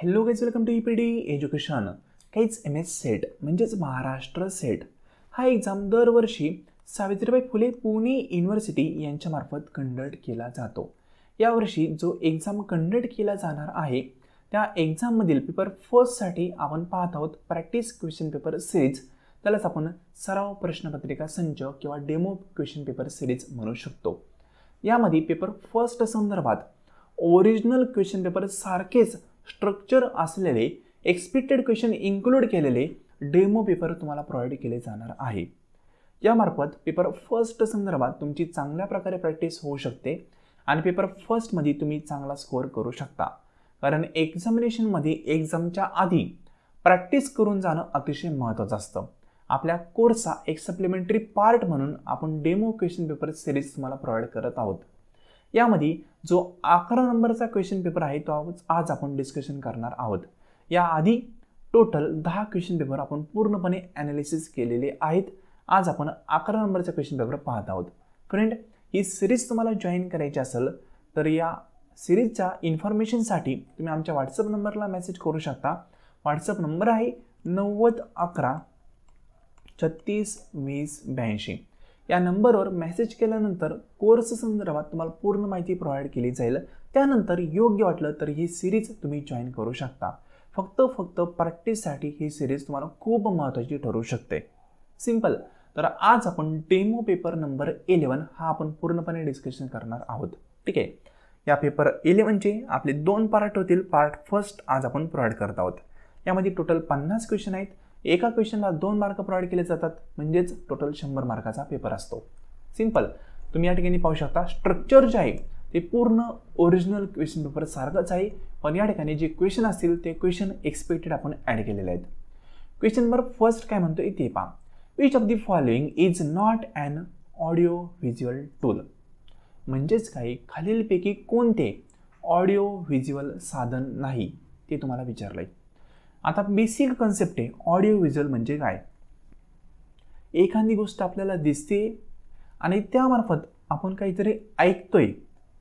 Hello guys, welcome to EPD education. काहीच MS set म्हणजेच Maharashtra set हा एक्झाम दरवर्षी सावित्रीबाई फुले पुणे युनिव्हर्सिटी यांच्यामार्फत कंडक्ट केला जातो. यावर्षी जो एक्झाम कंडक्ट केला जाणार आहे त्या एक्झाममधील पेपर फर्स्टसाठी आपण पाहत आहोत प्रॅक्टिस क्वेश्चन पेपर सिरीज. त्यालाच आपण सराव प्रश्नपत्रिका संच किंवा डेमो क्वेश्चन पेपर सिरीज म्हणू शकतो. यामध्ये पेपर फर्स्ट संदर्भात ओरिजिनल क्वेश्चन पेपर सारखेच स्ट्रक्चर असलेले एक्सपेक्टेड क्वेश्चन इन्क्लूड केलेले डेमो पेपर तुम्हाला प्रोव्हाइड केले जाणार आहे. यामार्फत पेपर फर्स्ट संदर्भात तुमची चांगल्या प्रकारे प्रॅक्टिस होऊ शकते आणि पेपर फर्स्टमध्ये तुम्ही चांगला स्कोअर करू शकता. कारण एक्झामिनेशनमध्ये एक्झामच्या आधी प्रॅक्टिस करून जाणं अतिशय महत्त्वाचं असतं. आपल्या कोर्सचा एक सप्लिमेंटरी पार्ट म्हणून आपण डेमो क्वेश्चन पेपर सिरीज तुम्हाला प्रोव्हाइड करत आहोत. यामध्ये जो 11 नंबरचा क्वेश्चन पेपर आहे तो आज आपण डिस्कशन करणार आहोत. याआधी टोटल 10 क्वेश्चन पेपर आपण पूर्णपणे ॲनालिसिस केलेले आहेत. आज आपण 11 नंबरचा क्वेश्चन पेपर पाहत आहोत. फ्रेंड, ही सिरीज तुम्हाला जॉईन करायची असेल तर या सिरीजच्या इन्फॉर्मेशनसाठी तुम्ही आमच्या व्हॉट्सअप नंबरला मेसेज करू शकता. व्हॉट्सअप नंबर आहे 9011 36 20 82. या नंबरवर मेसेज केल्यानंतर कोर्स संदर्भात तुम्हाला पूर्ण माहिती प्रोव्हाइड केली जाईल. त्यानंतर योग्य वाटलं तर ही सिरीज तुम्ही जॉईन करू शकता. फक्त प्रॅक्टिससाठी ही सिरीज तुम्हाला खूप महत्त्वाची ठरू शकते. सिंपल. तर आज आपण डेमो पेपर नंबर 11 हा आपण पूर्णपणे डिस्कशन करणार आहोत. ठीक आहे. या पेपर 11चे आपले 2 पार्ट होतील. पार्ट फर्स्ट आज आपण प्रोव्हाइड करत आहोत. यामध्ये टोटल 50 क्वेश्चन आहेत. एका क्वेश्चनला 2 मार्क प्रोव्हाइड केले जातात, म्हणजेच टोटल 100 मार्काचा पेपर असतो. सिंपल. तुम्ही या ठिकाणी पाहू शकता स्ट्रक्चर जे आहे ते पूर्ण ओरिजिनल क्वेश्चन पेपर सारखंच आहे, पण या ठिकाणी जे क्वेश्चन असतील ते क्वेश्चन एक्सपेक्टेड आपण ॲड केलेले आहेत. क्वेश्चन नंबर फर्स्ट काय म्हणतोय ते पहा. Which of the following is not an audio visual tool. म्हणजेच काय, खालीलपैकी कोणते ऑडिओ व्हिज्युअल साधन नाही ते तुम्हाला विचारलंय. आता बेसिक कन्सेप्ट आहे ऑडिओ व्हिज्युअल म्हणजे काय. एखादी गोष्ट आपल्याला दिसते आणि त्यामार्फत आपण काहीतरी ऐकतोय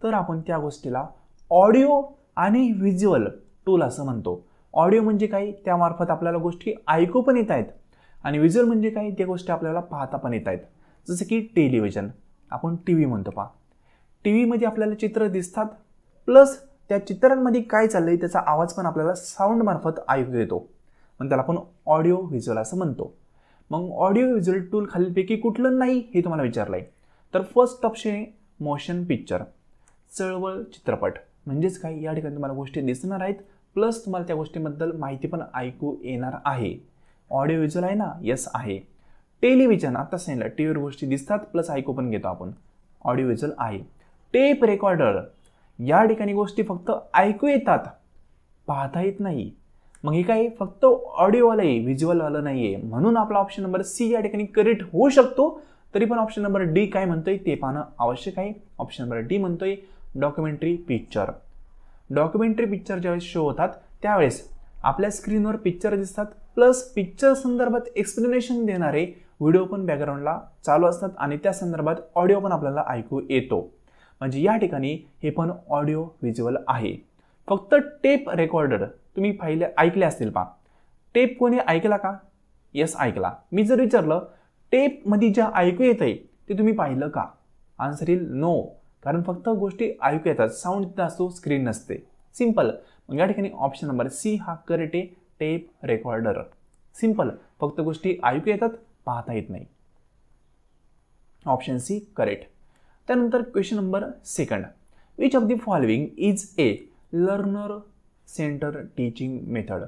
तर आपण त्या गोष्टीला ऑडिओ आणि व्हिज्युअल टूल असं म्हणतो. ऑडिओ म्हणजे काय, त्यामार्फत आपल्याला गोष्टी ऐकू पण येत आहेत आणि व्हिज्युअल म्हणजे काय, त्या गोष्टी आपल्याला पाहता पण येत आहेत. जसं की टेलिव्हिजन, आपण TV म्हणतो पहा. TV मध्ये आपल्याला चित्र दिसतात, प्लस त्या चित्रांमध्ये काय चाललंय त्याचा आवाज पण आपल्याला साऊंड मार्फत ऐकू येतो, मग त्याला आपण ऑडिओ व्हिज्युअल असं म्हणतो. मग ऑडिओ व्हिज्युअल टूल खालीलपैकी कुठलं नाही हे तुम्हाला विचारलंय. तर फर्स्ट ऑप्शन आहे मोशन पिक्चर, चळवळ चित्रपट. म्हणजेच काय, या ठिकाणी तुम्हाला गोष्टी दिसणार आहेत प्लस तुम्हाला त्या गोष्टीबद्दल माहिती पण ऐकू येणार आहे. ऑडिओ व्हिज्युअल आहे ना, यस आहे. टेलिव्हिजन, आता सांगितलं टीव्हीवर गोष्टी दिसतात प्लस ऐकू पण घेतो आपण, ऑडिओ व्हिज्युअल आहे. टेप रेकॉर्डर, या ठिकाणी गोष्टी फक्त ऐकू येतात, पाहता येत नाही. मग हे काय, फक्त ऑडिओवालं आहे, व्हिज्युअलवालं नाही आहे. म्हणून आपला ऑप्शन नंबर सी या ठिकाणी करेक्ट होऊ शकतो. तरी पण ऑप्शन नंबर डी काय म्हणतोय ते पाहणं आवश्यक आहे. ऑप्शन नंबर डी म्हणतोय डॉक्युमेंटरी पिक्चर. डॉक्युमेंटरी पिक्चर ज्यावेळेस शो होतात त्यावेळेस आपल्या स्क्रीनवर पिक्चर दिसतात, प्लस पिक्चर संदर्भात एक्सप्लेनेशन देणारे व्हिडिओ पण बॅकग्राऊंडला चालू असतात आणि त्या संदर्भात ऑडिओ पण आपल्याला ऐकू येतो. म्हणजे या ठिकाणी हे पण ऑडिओ व्हिज्युअल आहे. फक्त टेप रेकॉर्डर तुम्ही ऐकले असतील पहा. टेप कोणी ऐकला का? यस, ऐकला. मी जर विचारलं टेपमध्ये ज्या ऐकू येत आहे ते तुम्ही पाहिलं का? आन्सर येईल नो. कारण फक्त गोष्टी ऐकू येतात, साऊंड तिथं असतो, स्क्रीन नसते. सिंपल. मग या ठिकाणी ऑप्शन नंबर सी हा करेक्ट आहे, टेप रेकॉर्डर. सिंपल. फक्त गोष्टी ऐकू येतात, पाहता येत नाही. Option C correct. त्यानंतर question number second. Which of the following is a learner centre teaching method.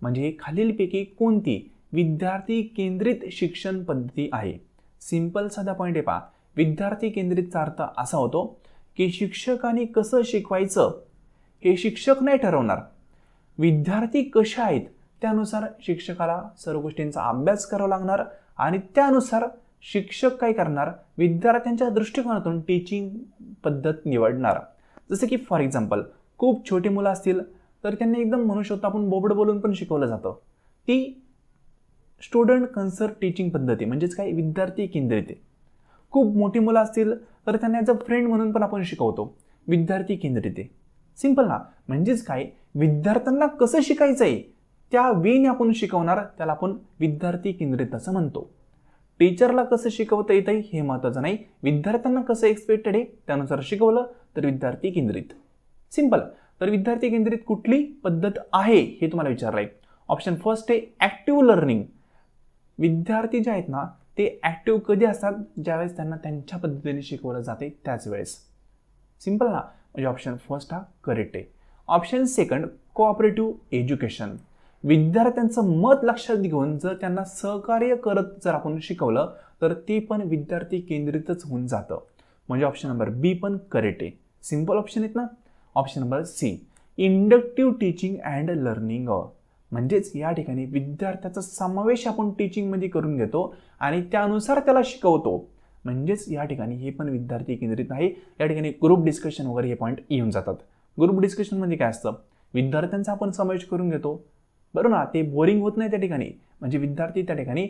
म्हणजे खालीलपैकी कोणती विद्यार्थी केंद्रित शिक्षण पद्धती आहे. सिंपल साधा पॉईंट आहे पहा. विद्यार्थी केंद्रितचा अर्थ असा होतो की शिक्षकाने कसं शिकवायचं हे शिक्षक नाही ठरवणार. विद्यार्थी कसे आहेत त्यानुसार शिक्षकाला सर्व गोष्टींचा अभ्यास करावा लागणार आणि त्यानुसार शिक्षक काय करणार, विद्यार्थ्यांच्या दृष्टिकोनातून टीचिंग पद्धत निवडणार. जसं की फॉर एक्झाम्पल खूप छोटी मुलं असतील तर त्यांनी एकदम म्हणू शकतो आपण बोबड बोलून पण शिकवलं जातं. ती स्टुडंट कन्सर्न टीचिंग पद्धती म्हणजेच काय, विद्यार्थी केंद्रित आहे. खूप मोठी मुलं असतील तर त्यांना ॲज अ फ्रेंड म्हणून पण आपण शिकवतो, विद्यार्थी केंद्रित आहे. सिंपल ना. म्हणजेच काय, विद्यार्थ्यांना कसं शिकायचंय त्या वेने आपण शिकवणार, त्याला आपण विद्यार्थी केंद्रित असं म्हणतो. टीचरला कसं शिकवता येतंय हे महत्त्वाचं नाही, विद्यार्थ्यांना कसं एक्सपेक्टेड आहे त्यानुसार शिकवलं तर विद्यार्थी केंद्रित. सिंपल. तर विद्यार्थी केंद्रित कुठली पद्धत आहे हे तुम्हाला विचारलंय. ऑप्शन फर्स्ट आहे ॲक्टिव्ह लर्निंग. विद्यार्थी जे आहेत ना ते ॲक्टिव्ह कधी असतात, ज्यावेळेस त्यांना त्यांच्या पद्धतीने शिकवलं जाते त्याच वेळेस. सिंपल ना, म्हणजे ऑप्शन फर्स्ट हा करेक्ट आहे. Option second cooperative education. विद्यार्थ्यांचं मत लक्षात घेऊन जर त्यांना सहकार्य करत जर आपण शिकवलं तर ते पण विद्यार्थी केंद्रितच होऊन जातं. म्हणजे ऑप्शन नंबर बी पण करेक्ट आहे. सिंपल ऑप्शन आहेत ना. Option number C inductive teaching and learning. म्हणजेच या ठिकाणी विद्यार्थ्याचा समावेश आपण टीचिंगमध्ये करून घेतो आणि त्यानुसार त्याला शिकवतो. म्हणजेच या ठिकाणी हे पण विद्यार्थी केंद्रित आहे. या ठिकाणी ग्रुप डिस्कशन वगैरे हे पॉईंट येऊन जातात. ग्रुप डिस्कशनमध्ये काय असतं, विद्यार्थ्यांचा आपण समावेश करून घेतो, बरोबर ना. ते बोरिंग होत नाही त्या ठिकाणी, म्हणजे विद्यार्थी त्या ठिकाणी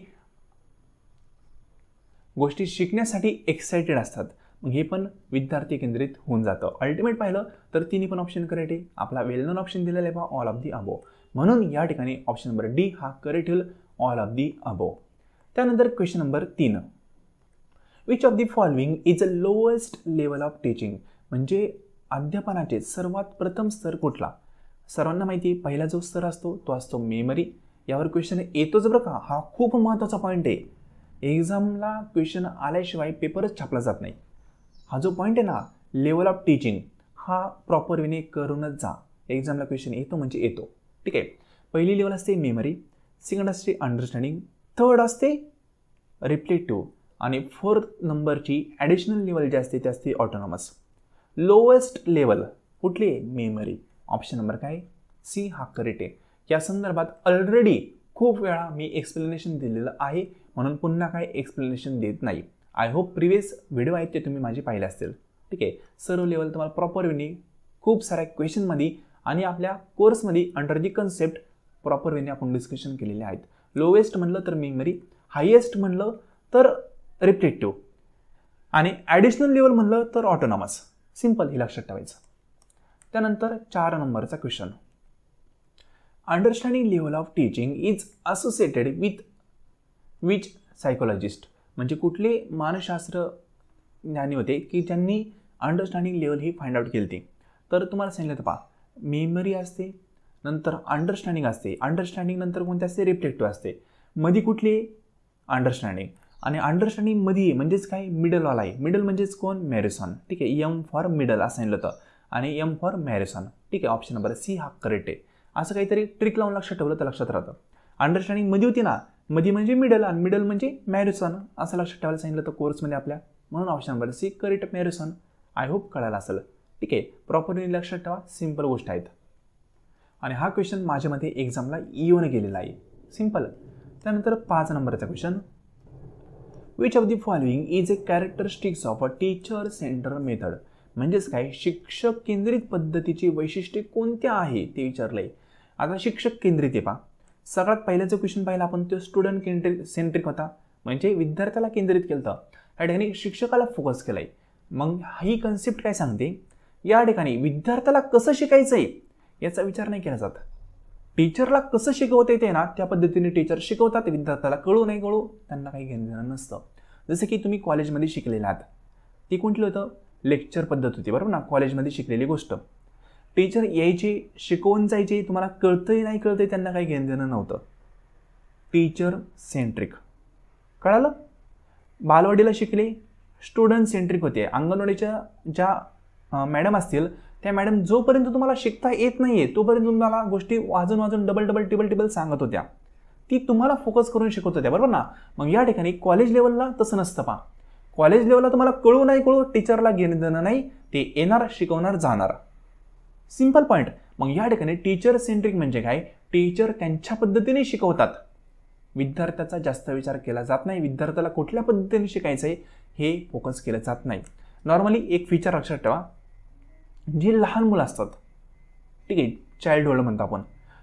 गोष्टी शिकण्यासाठी एक्साइटेड असतात. मग हे पण विद्यार्थी केंद्रित होऊन जातं. अल्टिमेट पाहिलं तर तिन्ही पण ऑप्शन करेक्ट आहे. आपला वेल नोन ऑप्शन दिलेला आहे बा ऑल ऑफ दी अबो. म्हणून या ठिकाणी ऑप्शन नंबर डी हा करेक्ट होईल, ऑल ऑफ दी अबो. त्यानंतर question number 3, which of the following is a lowest level of teaching. म्हणजे अध्यापनाचे सर्वात प्रथम स्तर कुठला. सर्वांना माहिती आहे पहिला जो स्तर असतो तो असतो मेमरी. यावर क्वेश्चन येतोच बरं का, हा खूप महत्त्वाचा पॉईंट आहे. एक्झामला क्वेश्चन आल्याशिवाय पेपरच छापला जात नाही. हा जो पॉईंट आहे ना लेवल ऑफ टीचिंग, हा प्रॉपर वेने करूनच जा. एक्झामला क्वेश्चन येतो म्हणजे येतो. ठीक आहे. पहिली लेवल असते मेमरी, सेकंड असते अंडरस्टँडिंग, थर्ड असते रिफ्लेक्टिव्ह आणि फोर्थ नंबरची ॲडिशनल लेवल जी असते ती असते ऑटोनॉमस. लोएस्ट लेवल कुठली आहे, मेमरी. ऑप्शन नंबर काय, सी हा करेक्ट आहे. या संदर्भात ऑलरेडी खूप वेळा मी एक्सप्लेनेशन दिलेलं आहे, म्हणून पुन्हा काय एक्सप्लेनेशन देत नाही. आय होप प्रिव्हियस व्हिडिओ आहेत ते तुम्ही माझे पाहिले असतील. ठीक आहे. सर्व लेवल तुम्हाला प्रॉपर वेने खूप साऱ्या क्वेश्चनमध्ये आणि आपल्या कोर्समध्ये अंडर दी कन्सेप्ट प्रॉपर वेने आपण डिस्कशन केलेले आहेत. लोवेस्ट म्हणलं तर मेमरी, हायेस्ट म्हणलं तर रिफ्लेक्टिव्ह आणि ॲडिशनल लेवल म्हणलं तर ऑटोनॉमस. सिंपल, हे लक्षात ठेवायचं. त्यानंतर 4 नंबरचा question, understanding level of teaching is associated with which psychologist. म्हणजे कुठले मानसशास्त्र ज्ञानी होते की ज्यांनी अंडरस्टँडिंग लेवल ही फाइंड आउट केली. तर तुम्हाला सांगितलं तर पहा, मेमरी असते, नंतर अंडरस्टँडिंग असते, अंडरस्टँडिंग नंतर कोणते असते, रिफ्लेक्टिव्ह असते, मध्ये कुठली अंडरस्टँडिंग. आणि अंडरस्टँडिंग मध्ये म्हणजेच काय, मिडलवाला आहे. मिडल म्हणजेच कोण, मॅरेथॉन. ठीक आहे. एम फॉर मिडल असं सांगितलं होतं आणि एम फॉर मॅरेथॉन. ठीक आहे. ऑप्शन नंबर सी हा करेक्ट आहे. असं काहीतरी ट्रिक लावून लक्षात ठेवलं तर लक्षात राहतं. अंडरस्टँडिंग मध्ये होती ना, मध्ये म्हणजे मिडल आणि मिडल म्हणजे मॅरेथॉन असं लक्षात ठेवायला सांगितलं होतं कोर्समध्ये आपल्या. म्हणून option number C correct, marathon. I hope कळायला असेल. ठीक आहे. प्रॉपरली लक्षात ठेवा, सिंपल गोष्ट आहेत. आणि हा क्वेश्चन माझ्यामध्ये एक्झामला येऊन गेलेला आहे. सिंपल. त्यानंतर 5 नंबरचा question, which of the following is a characteristics of a teacher centre method. म्हणजेच काय, शिक्षक केंद्रित पद्धतीची वैशिष्ट्ये कोणत्या आहे ते विचारलंय. आता शिक्षक केंद्रित आहे पहा. सगळ्यात पहिला जो क्वेश्चन पाहिला आपण तो स्टुडंट सेंट्रिक होता, म्हणजे विद्यार्थ्याला केंद्रित केलं होतं. या ठिकाणी शिक्षकाला फोकस केलाय. मग ही कन्सेप्ट काय सांगते, या ठिकाणी विद्यार्थ्याला कसं शिकायचं आहे याचा विचार नाही केला जात. टीचरला कसं शिकवता येते ना त्या पद्धतीने टीचर शिकवतात. विद्यार्थ्याला कळू नाही कळू त्यांना काही घेणं नसतं. जसं की तुम्ही कॉलेजमध्ये शिकलेले आहात, ती कोणती होतं, लेक्चर पद्धत होती, बरोबर ना. कॉलेजमध्ये शिकलेली गोष्ट, टीचर यायचे शिकवून जायचे, तुम्हाला कळतंय नाही कळतंय त्यांना काही घेणं देणं नव्हतं. Teacher centric. कळालं. बालवाडीला शिकले, स्टुडंट सेंट्रिक होते. अंगणवाडीच्या ज्या मॅडम असतील त्या मॅडम जोपर्यंत तुम्हाला शिकता येत नाहीये तोपर्यंत तुम्हाला गोष्टी वाजून वाजून डबल टिबल सांगत होत्या. ती तुम्हाला फोकस करून शिकवत होत्या, बरोबर ना. मग या ठिकाणी कॉलेज लेवलला तसं नसतं पहा. कॉलेज लेवलला तुम्हाला कळू नाही कळू टीचरला घेणं देणं नाही, ते येणार शिकवणार जाणार. Simple point. मग या ठिकाणी टीचर सेंट्रिक म्हणजे काय, टीचर त्यांच्या पद्धतीने शिकवतात. विद्यार्थ्याचा जास्त विचार केला जात नाही. विद्यार्थ्याला कुठल्या पद्धतीने शिकायचं आहे हे फोकस केलं जात नाही. नॉर्मली एक फीचर लक्षात ठेवा, जी लहान मुलं असतात, ठीक आहे, चाइल्डहुड म्हणतो आपण,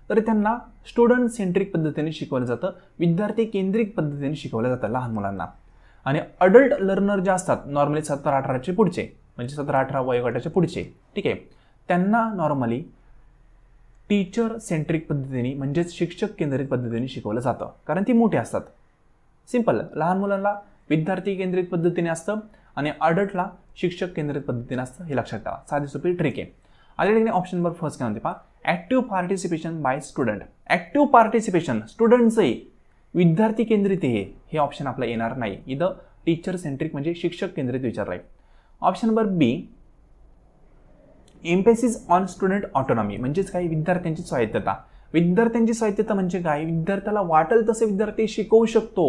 तर त्यांना स्टुडंट सेंट्रिक पद्धतीने शिकवलं जातं, विद्यार्थी केंद्रित पद्धतीने शिकवलं जातं लहान मुलांना. आणि अडल्ट लर्नर जे असतात नॉर्मली 17-18चे पुढचे, म्हणजे 17-18 वयोगटाचे पुढचे, ठीक आहे, त्यांना नॉर्मली टीचर सेंट्रिक पद्धतीने म्हणजेच शिक्षक केंद्रित पद्धतीने शिकवलं जातं, कारण ती मोठी असतात. सिंपल. लहान मुलांना विद्यार्थी केंद्रित पद्धतीने असतं आणि अडल्टला शिक्षक केंद्रित पद्धतीने असतं, हे लक्षात ठेवा. साधी सोपी ट्रिक आहे. आल्या ठिकाणी ऑप्शन नंबर फर्स्ट काय म्हणते पहा, active participation by student. Active participation स्टुडंटचंही विद्यार्थी केंद्रित आहे, हे ऑप्शन आपलं येणार नाही. इथं टीचर सेंट्रिक म्हणजे शिक्षक केंद्रित विचारलं आहे. Option number B, emphasis on student autonomy म्हणजेच काय, विद्यार्थ्यांची स्वायत्तता. विद्यार्थ्यांची स्वायत्तता म्हणजे काय, विद्यार्थ्याला वाटेल तसे विद्यार्थी शिकवू शकतो.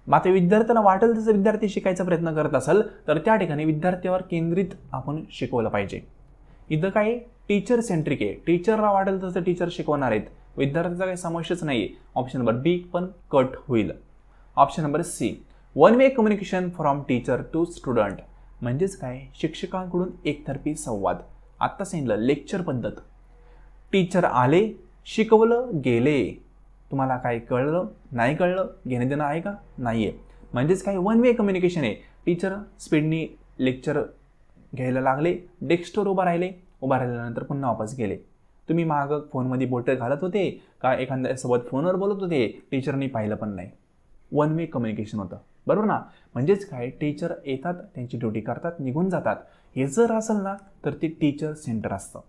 मात्र विद्यार्थ्याला वाटेल तसं विद्यार्थी शिकायचा प्रयत्न करत असेल तर त्या ठिकाणी विद्यार्थ्यावर केंद्रित आपण शिकवलं पाहिजे. इथं काय, टीचर सेंट्रिक आहे, टीचरला वाटेल तसं टीचर शिकवणार आहेत, विद्यार्थ्याचा काही समावेशच नाही. ऑप्शन नंबर बी पण कट होईल. Option number C, one way communication from teacher to student म्हणजेच काय, शिक्षकांकडून एकतर्फी संवाद. आत्ता सांगितलं लेक्चर पद्धत, टीचर आले, शिकवलं, गेले, तुम्हाला काय कळलं नाही कळलं घेणं देणं आहे का, नाही आहे. म्हणजेच काय, वन वे कम्युनिकेशन आहे. टीचर स्पीडनी लेक्चर घ्यायला लागले, डेस्कवर उभा राहिल्यानंतर पुन्हा वापस गेले. तुम्ही मागं फोनमध्ये बोटं घालत होते का एखाद्यासोबत फोनवर बोलत होते, टीचरनी पाहिलं पण नाही. वन वे कम्युनिकेशन होतं, बरोबर ना. म्हणजेच काय, टीचर येतात, त्यांची ड्युटी करतात, निघून जातात. हे जर असेल ना तर ते टीचर सेंटर असतं.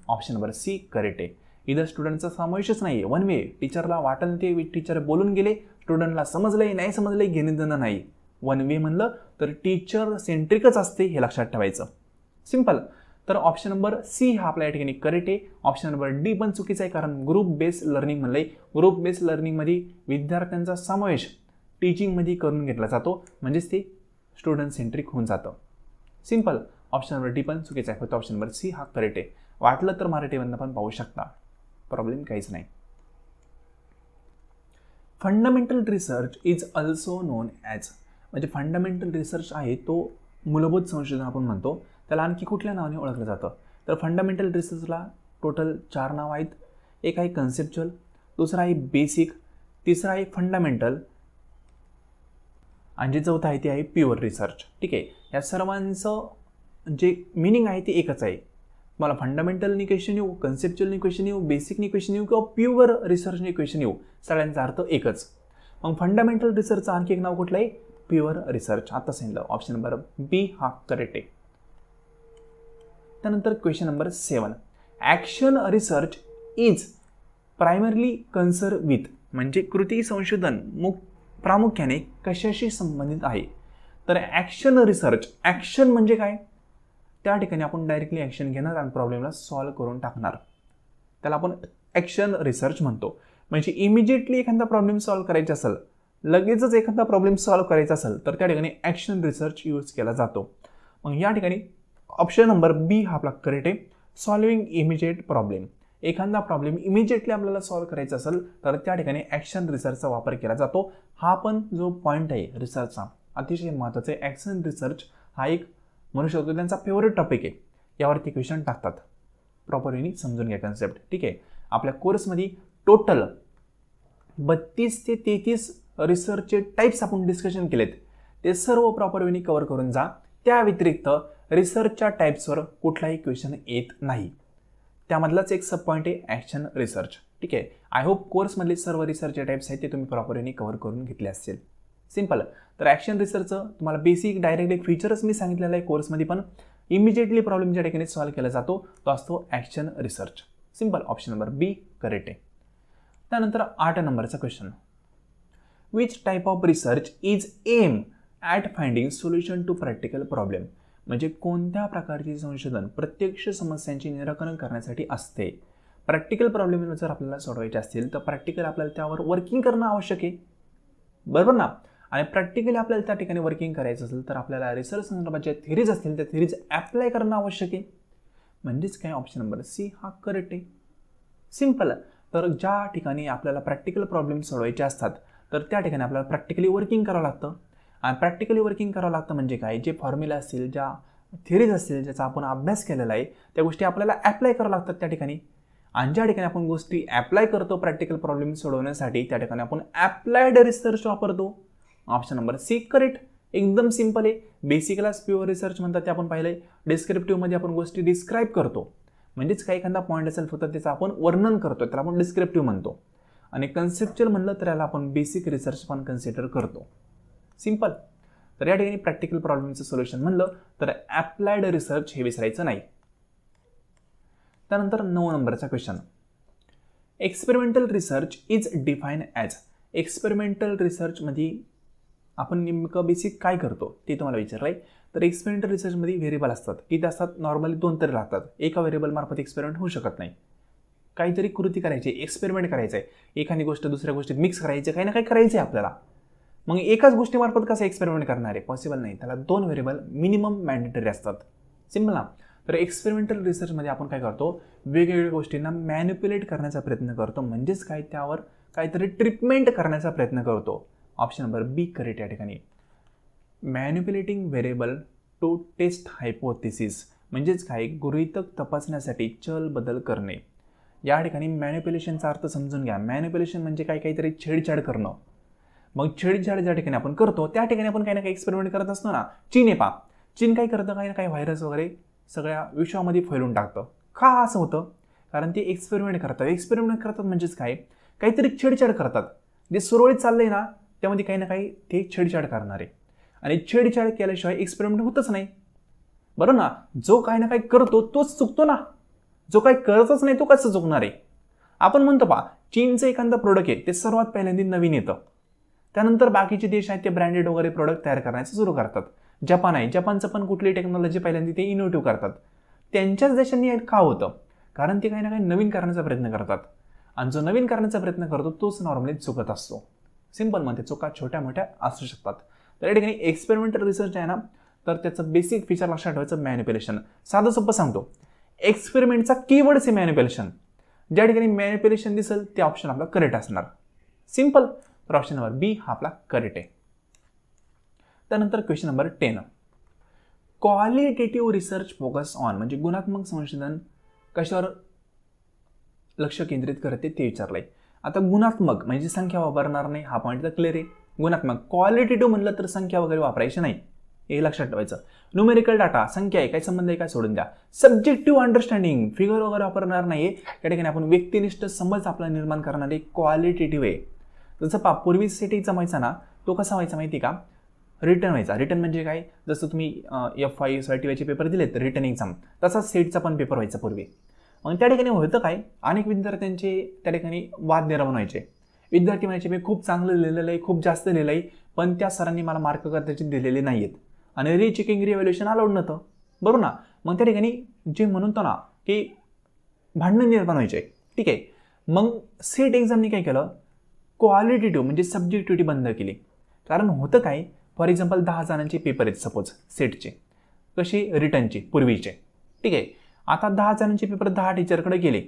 ऑप्शन नंबर सी करेक्ट आहे. इथं स्टुडंटचा समावेशच नाही आहे. वन वे, टीचरला वाटेल ते टीचर बोलून गेले, स्टुडंटला समजलंय नाही समजलंय घेणं देणं नाही. वन वे म्हणलं तर टीचर सेंट्रिकच असते, हे लक्षात ठेवायचं. सिंपल. तर ऑप्शन नंबर सी हा आपल्या या ठिकाणी करेक्ट आहे. ऑप्शन नंबर डी पण चुकीचा आहे, कारण ग्रुप बेस्ड लर्निंग म्हणलंय. ग्रुप बेस्ड लर्निंगमध्ये विद्यार्थ्यांचा समावेश टीचिंगमध्ये करून घेतला जातो, म्हणजेच ते स्टुडंट सेंट्रिक होऊन जातं. सिंपल. ऑप्शन नंबर डी पण चुकीचा आहे, फक्त ऑप्शन नंबर सी हा करेक्ट आहे. वाटलं तर मराठीमधनं पण पाहू शकता, प्रॉब्लेम काहीच नाही. Fundamental research is also non as, म्हणजे फंडामेंटल रिसर्च आहे तो मूलभूत संशोधन आपण म्हणतो, त्याला आणखी कुठल्या नावाने ओळखलं जातं. तर फंडामेंटल रिसर्चला टोटल 4 नाव आहेत. एक आहे कन्सेप्च्युअल, दुसरा आहे बेसिक, तिसरा आहे फंडामेंटल आणि जे चौथं आहे ते आहे प्युअर रिसर्च. ठीक आहे. या सर्वांचं जे मिनिंग आहे ते एकच आहे. मला फंडामेंटल क्वेश्चन येऊ, कन्सेप्च्युअल क्वेश्चन येऊ, बेसिक क्वेश्चन येऊ किंवा प्युअर रिसर्च क्वेश्चन येऊ, सगळ्यांचा अर्थ एकच. मग फंडामेंटल रिसर्चचं आणखी एक नाव कुठलं आहे, प्युअर रिसर्च. आता सांगितलं ऑप्शन नंबर बी हा करेक्ट आहे. त्यानंतर question number 7, action research is primarily concern with, म्हणजे कृती संशोधन प्रामुख्याने कशाशी संबंधित आहे. तर ॲक्शन रिसर्च, ॲक्शन म्हणजे काय, त्या ठिकाणी आपण डायरेक्टली ॲक्शन घेणार आणि प्रॉब्लेमला सॉल्व्ह करून टाकणार, त्याला आपण ॲक्शन रिसर्च म्हणतो. म्हणजे इमिजिएटली एखादा प्रॉब्लेम सॉल्व्ह करायचा असेल, लगेचच एखादा प्रॉब्लेम सॉल्व्ह करायचा असेल तर त्या ठिकाणी ॲक्शन रिसर्च यूज केला जातो. मग या ठिकाणी ऑप्शन नंबर बी हा आपला करेक्ट आहे. सॉल्विंग इमिजिएट प्रॉब्लेम, एखादा प्रॉब्लेम इमिजिएटली आपल्याला सॉल्व्ह करायचा असेल तर त्या ठिकाणी ॲक्शन रिसर्चचा वापर केला जातो. हा पण जो पॉईंट आहे रिसर्चचा अतिशय महत्त्वाचा आहे. ॲक्शन रिसर्च हा एक म्हणू शकतो त्यांचा फेवरेट टॉपिक आहे, यावरती क्वेश्चन टाकतात. प्रॉपरली समजून घ्या कन्सेप्ट. ठीक आहे. आपल्या कोर्समध्ये टोटल 32 ते 33 रिसर्चचे टाईप्स आपण डिस्कशन केलेत, ते सर्व प्रॉपर वेनी कव्हर करून जा. त्या व्यतिरिक्त रिसर्चच्या टाईप्सवर कुठलाही क्वेश्चन येत नाही. त्यामधलाच एक सब पॉईंट आहे ॲक्शन रिसर्च. ठीक आहे. आय होप कोर्समधले सर्व रिसर्चचे टाईप्स आहेत ते तुम्ही प्रॉपर वेनी कव्हर करून घेतले असतील. सिंपल. तर ॲक्शन रिसर्चचं तुम्हाला बेसिक डायरेक्ट एक फीचरच मी सांगितलेलं आहे कोर्समध्ये, पण इमिजिएटली प्रॉब्लेम ज्या ठिकाणी सॉल्व्ह केला जातो तो असतो action research. Simple. Option number B correct आहे. त्यानंतर 8 नंबरचा question, which type of research is aim at finding solution to practical problem, म्हणजे कोणत्या प्रकारचे संशोधन प्रत्यक्ष समस्यांचे निराकरण करण्यासाठी असते. प्रॅक्टिकल प्रॉब्लेम जर आपल्याला सोडवायचे असतील तर प्रॅक्टिकल आपल्याला त्यावर वर्किंग करणं आवश्यक आहे, बरोबर ना. आणि प्रॅक्टिकली आपल्याला त्या ठिकाणी वर्किंग करायचं असेल तर आपल्याला रिसर्च संदर्भात ज्या थिरीज असतील त्या थिरीज ॲप्लाय करणं आवश्यक आहे. म्हणजेच काय, ऑप्शन नंबर सी हा करेक्ट आहे. सिंपल. तर ज्या ठिकाणी आपल्याला प्रॅक्टिकल प्रॉब्लेम सोडवायचे असतात तर त्या ठिकाणी आपल्याला प्रॅक्टिकली वर्किंग करावं लागतं. आणि प्रॅक्टिकली वर्किंग करावं लागतं म्हणजे काय, जे फॉर्म्युला असतील, ज्या थिरीज असतील, ज्याचा आपण अभ्यास केलेला आहे त्या गोष्टी आपल्याला ॲप्लाय करावं लागतात त्या ठिकाणी. आणि ज्या ठिकाणी आपण गोष्टी ॲप्लाय करतो प्रॅक्टिकल प्रॉब्लेम सोडवण्यासाठी त्या ठिकाणी आपण ॲप्लाइड रिसर्च वापरतो. Option number C correct. एकदम सिंपल आहे. बेसिकलाच प्युअर रिसर्च म्हणतात ते आपण पाहिलं आहे. डिस्क्रिप्टिव्हमध्ये आपण गोष्टी डिस्क्राईब करतो, म्हणजेच काही एखादा पॉईंट असेल फक्त त्याचं आपण वर्णन करतो, त्याला आपण डिस्क्रिप्टिव्ह म्हणतो. आणि कन्सेप्च्युअल म्हणलं तर याला आपण बेसिक रिसर्च पण कन्सिडर करतो. सिंपल. तर या ठिकाणी प्रॅक्टिकल प्रॉब्लेमचं सोल्युशन म्हणलं तर ॲप्लाइड रिसर्च हे विसरायचं नाही. त्यानंतर 9 नंबरचा question. Experimental research is define as. Experimental रिसर्चमध्ये आपण नेमकं बेसिक काय करतो ते तुम्हाला विचारलं आहे. तर एक्सपेरिमेंटल रिसर्चमध्ये व्हेरिएबल असतात, किती असतात, नॉर्मली 2 तरी लागतात. एका व्हेरिएबल मार्फत एक्सपेरिमेंट होऊ शकत नाही. काहीतरी कृती करायची, एक्सपेरिमेंट करायचं आहे, एखादी गोष्ट दुसऱ्या गोष्टीत मिक्स करायची, काही ना काही करायचं आहे आपल्याला. मग एकाच गोष्टीमार्फत कसं एक्सपेरिमेंट करणार आहे, पॉसिबल नाही. त्याला 2 व्हेरिएबल मिनिमम मॅन्डेटरी असतात. सिम्पल ना. तर एक्सपेरिमेंटल रिसर्चमध्ये आपण काय करतो, वेगवेगळ्या गोष्टींना मॅनिप्युलेट करण्याचा प्रयत्न करतो, म्हणजेच काय त्यावर काहीतरी ट्रीटमेंट करण्याचा प्रयत्न करतो. ऑप्शन नंबर बी करेक्ट या ठिकाणी. मॅनिप्युलेटिंग व्हेरिएबल टू टेस्ट हायपोथेसिस म्हणजेच काय, गृहीतक तपासण्यासाठी चल बदल करणे. या ठिकाणी मॅनिप्युलेशनचा अर्थ समजून घ्या. मॅनिप्युलेशन म्हणजे काय, काहीतरी छेडछाड करणं. मग छेडछाड ज्या ठिकाणी आपण करतो त्या ठिकाणी आपण काही ना काही एक्सपेरिमेंट करत असतो ना. चीन आहे पा, चीन काय करतं, काही ना काही व्हायरस वगैरे सगळ्या विश्वामध्ये फैलून टाकतं. का असं होतं, कारण ते एक्सपेरिमेंट करतात. एक्सपेरिमेंट करतात म्हणजेच काय, काहीतरी छेडछाड करतात. जे सुरळीत चाललंय ना त्यामध्ये काही ना काही ते छेडछाड करणार आहे. आणि छेडछाड केल्याशिवाय एक्सपेरिमेंट होतच नाही, बरोबर ना. जो काही ना काही करतो तोच चुकतो ना, जो काही करतच नाही तो कसं चुकणार आहे. आपण म्हणतो पा, चीनचं एखादं प्रोडक्ट आहे ते सर्वात पहिल्यांदा नवीन येतं, त्यानंतर बाकीचे देश आहेत ते ब्रँडेड वगैरे प्रोडक्ट तयार करण्याचं सुरू करतात. जपान आहे, जपानचं पण कुठली टेक्नॉलॉजी पहिल्यांदा ते इनोव्हेटिव्ह करतात. त्यांच्याच देशांनी का होतं, कारण ते काही ना काही नवीन करण्याचा प्रयत्न करतात. आणि जो नवीन करण्याचा प्रयत्न करतो तोच नॉर्मली चुकत असतो. सिंपल म्हणते, चुका छोट्या मोठ्या असू शकतात. तर या ठिकाणी एक्सपेरिमेंटल रिसर्च आहे ना, तर त्याचं बेसिक फीचर लक्षात ठेवायचं मॅनिप्युलेशन. साधं सोपं सांगतो, एक्सपेरिमेंटचा कीवर्ड आहे मॅनिप्युलेशन. ज्या ठिकाणी मॅनिप्युलेशन दिसेल ते ऑप्शन आपला करेक्ट असणार. सिंपल. तर ऑप्शन नंबर बी हा आपला करेक्ट आहे. त्यानंतर question number 10. Qualitative research focus on म्हणजे गुणात्मक संशोधन कशावर लक्ष केंद्रित करते ते विचारलंय. आता गुणात्मक म्हणजे संख्या वापरणार नाही, हा पॉईंट तर क्लिअर आहे. गुणात्मक. क्वालिटेटिव्ह म्हणलं तर संख्या वगैरे वापरायची नाही, हे लक्षात ठेवायचं. न्यूमेरिकल डाटा, संख्या आहे, काय संबंध आहे काय सोडून द्या. सब्जेक्टिव्ह अंडरस्टँडिंग, फिगर वगैरे वापरणार नाही. त्या ठिकाणी आपण व्यक्तिनिष्ठ समज आपला निर्माण करणारे क्वालिटेटिव्ह आहे. जसं पूर्वी सेट एक्झाम व्हायचा ना, तो कसा व्हायचा माहिती का, रिटर्न व्हायचा. रिटर्न म्हणजे काय, जसं तुम्ही FY SY पेपर दिलेत रिटर्न एक्झाम, तसाच सेटचा पण पेपर व्हायचा पूर्वी. मग त्या ठिकाणी होतं काय, अनेक विद्यार्थ्यांचे त्या ठिकाणी वाद निर्माण व्हायचे. विद्यार्थी म्हणायचे मी खूप चांगलं लिहिलेलं आहे, खूप जास्त लिहिलं आहे, पण त्या सरांनी मला मार्क कदाचित दिलेले नाही आहेत. आणि रिचेकिंग रिव्हॅल्युएशन अलाउड नव्हतं, बरोबर ना. मग त्या ठिकाणी जे म्हणतो ना की भांडणं निर्माण व्हायचे. ठीक आहे. मग सेट एक्झामनी काय केलं, क्वालिटेटिव्ह म्हणजे सब्जेक्टिव्हिटी बंद केली. कारण होतं काय, फॉर एक्झाम्पल 10 जणांचे पेपर आहेत सपोज सेटचे, कसे रिटर्नचे पूर्वीचे. ठीक आहे. आता 10 जणांचे पेपर 10 टीचरकडे गेले,